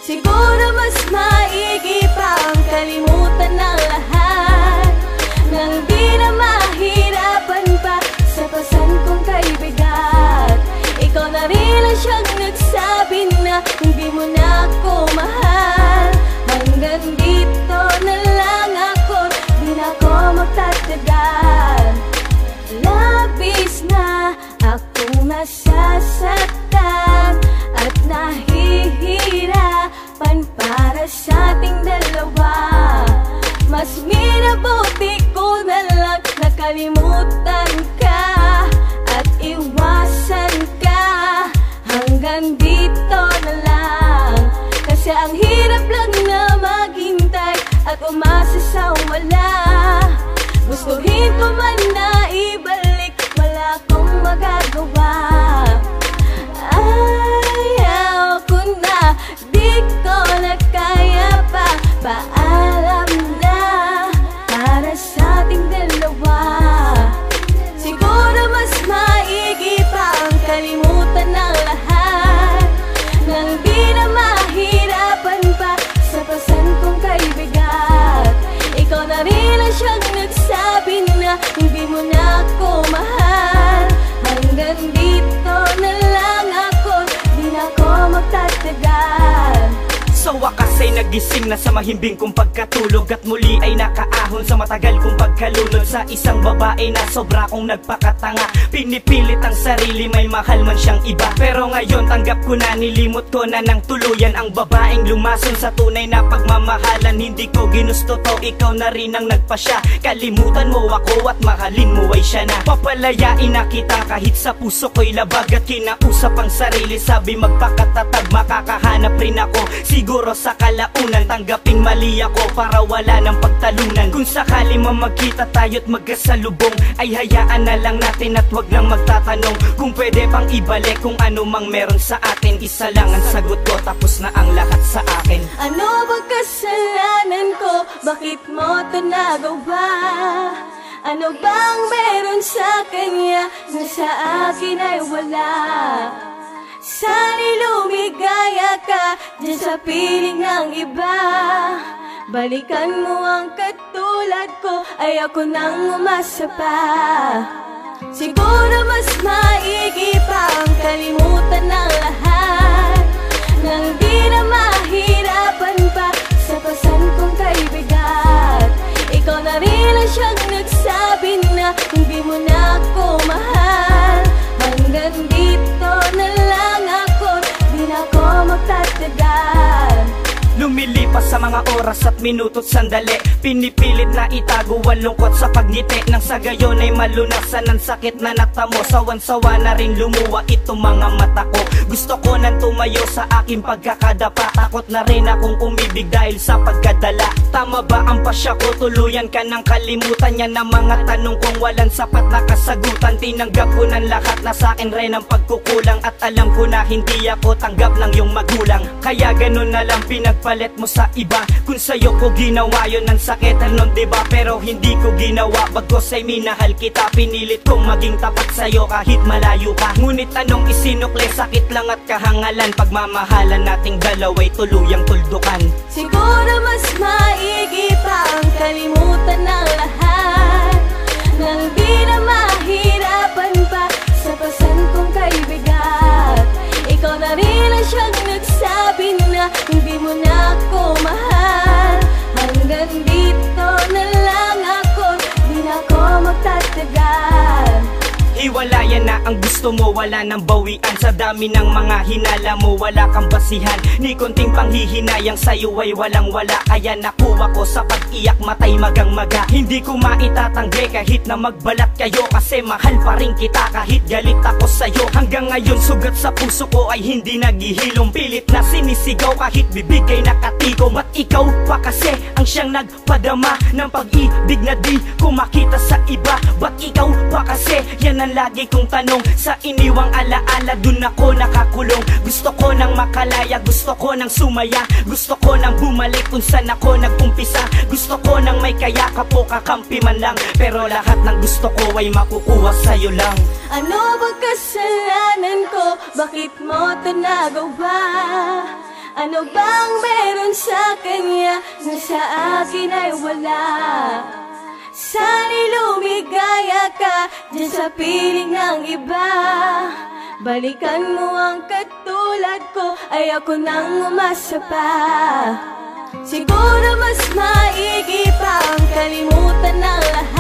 Siguro mas maigi pa ang kalimutan ng lahat, nang di na mahirapan pa sa pasan kong kaibigan. Ikaw na rin ang siyang nagsabi na hindi mo na ako mahal. Hanggang dito na lang ako, di na ako magtatagal. Labis na akong nasasaktan at nahihirapan para sa ating dalawa. Mas minabuti ko na lang nakalimutan ka at iwasan ka. Hanggang dito na lang, kasi ang hirap lang na maghintay at umasa sa wala. Gustuhin ko man na ibalik, wala akong magagawa. Ayaw ko na, di ko na kaya pa. Paalam na para sa ating dalawa. Siguro mas maigi pa ang kalimutan ng lahat, nang di na mahirapan pa sa pasan kong kaibigan. Ikaw na rin ang siyang nagsabi na hindi mo na ako mahal. Hanggang dito na lang ako, di na ako magtatagal. Sa wakas ay nagising na sa mahimbing kong pagkatulog, at muli ay nakaahon sa matagal kong pagkalunod sa isang babae na sobra kong nagpakatanga. Pinipilit ang sarili, may mahal man siyang iba, pero ngayon tanggap ko na, nilimot ko na ng tuluyan ang babaeng lumason sa tunay na pagmamahalan. Hindi ko ginusto to, ikaw na rin ang nagpasya. Kalimutan mo ako at mahalin mo ay siya na. Papalayain na kita kahit sa puso ko'y labag, at kinausap ang sarili, sabi magpakatatag, makakahanap rin ako. Siguro sa kalaunan, tanggaping mali ako para wala ng pagtalunan. Kung sakali magkita tayo't magkasalubong, ay hayaan na lang natin at wag nang magtatanong kung pwede pang ibalik kung ano mang meron sa atin. Isa lang ang sagot ko, tapos na ang lahat sa akin. Ano bang kasalanan ko? Bakit mo ito nagawa? Ano bang meron sa kanya na sa akin ay wala? Sana'y lumigaya ka dyan sa piling ng iba. Balikan mo ang katulad ko, ay ako nang umasa pa. Siguro mas maigi pa ang kalimutan ng lahat, nang di na mahirapan pa sa pasan kong kaibigan. Ikaw na rin ang siyang nagsabi na hindi mo na ako mahal. Hanggang dito na lang ako, di na ako magtatagal. Lumilipas sa mga oras at minuto't sandali, pinipilit na itago ang lungkot sa pagngiti, nang sa gayon ay malunasan ang sakit na natamo. Sawan-sawa na rin lumuwa itong mga mata ko. Gusto ko nang tumayo sa aking pagkakadapa, takot na rin akong umibig dahil sa pagkadala. Tama ba ang pasya ko? Tuluyan ka ng kalimutan niya na mga tanong kong walang sapat na kasagutan. Tinanggap ko ng lahat na sa akin rin ang pagkukulang, at alam ko na hindi ako tanggap ng iyong magulang. Kaya ganun na lang pinagpalit mo sa iba. Kung sa'yo ko ginawa yun, ang sakit nun diba? Pero hindi ko ginawa, bagos ay minahal kita. Pinilit kong maging tapat sa'yo kahit malayo ka. Ngunit anong isinukli, sakit lang at kahangalan. Pagmamahalan nating dalawa'y tuluyang tuldukan. Siguro mas maigi pa ang kalimutan ng lahat, nang di na mahirapan pa sa pasan kong kaibigan. Ikaw na rin ang siyang nagsabi na hindi mo na ako mahal. Hanggang dito na lang ako, di na ako magtatagal. Hiwalayan na ang gusto mo, wala nang bawian. Sa dami ng mga hinala mo, wala kang basihan. Ni konting panghihinayang sa'yo ay walang wala. Kaya nakuha ko sa pag-iyak, matay magang maga. Hindi ko maitatanggi kahit na magbalat kayo, kasi mahal pa rin kita kahit galit ako sa'yo. Hanggang ngayon sugat sa puso ko ay hindi naghihilom. Pilit na sinisigaw kahit bibig ay nakatikom. At ikaw pa kasi ang siyang nagpadama ng pag-ibig na di ko makita sa iba. Ba't ikaw pa kasi, yan ang lagi kong tanong. Sa iniwang alaala dun ako nakakulong. Gusto ko nang makalaya, gusto ko nang sumaya, gusto ko nang bumalik kung saan ako nag-umpisa. Gusto ko nang may kayakap o kakampi man lang, pero lahat ng gusto ko ay makukuha sa'yo lang. Ano ba kasalanan ko? Bakit mo ito nagawa? Ano bang meron sa kanya na sa akin ay wala? Sana'y lumigaya ka dyan sa piling ng iba. Balikan mo ang katulad ko, ay ako nang umasa pa. Siguro mas maigi pa ang kalimutan ng lahat.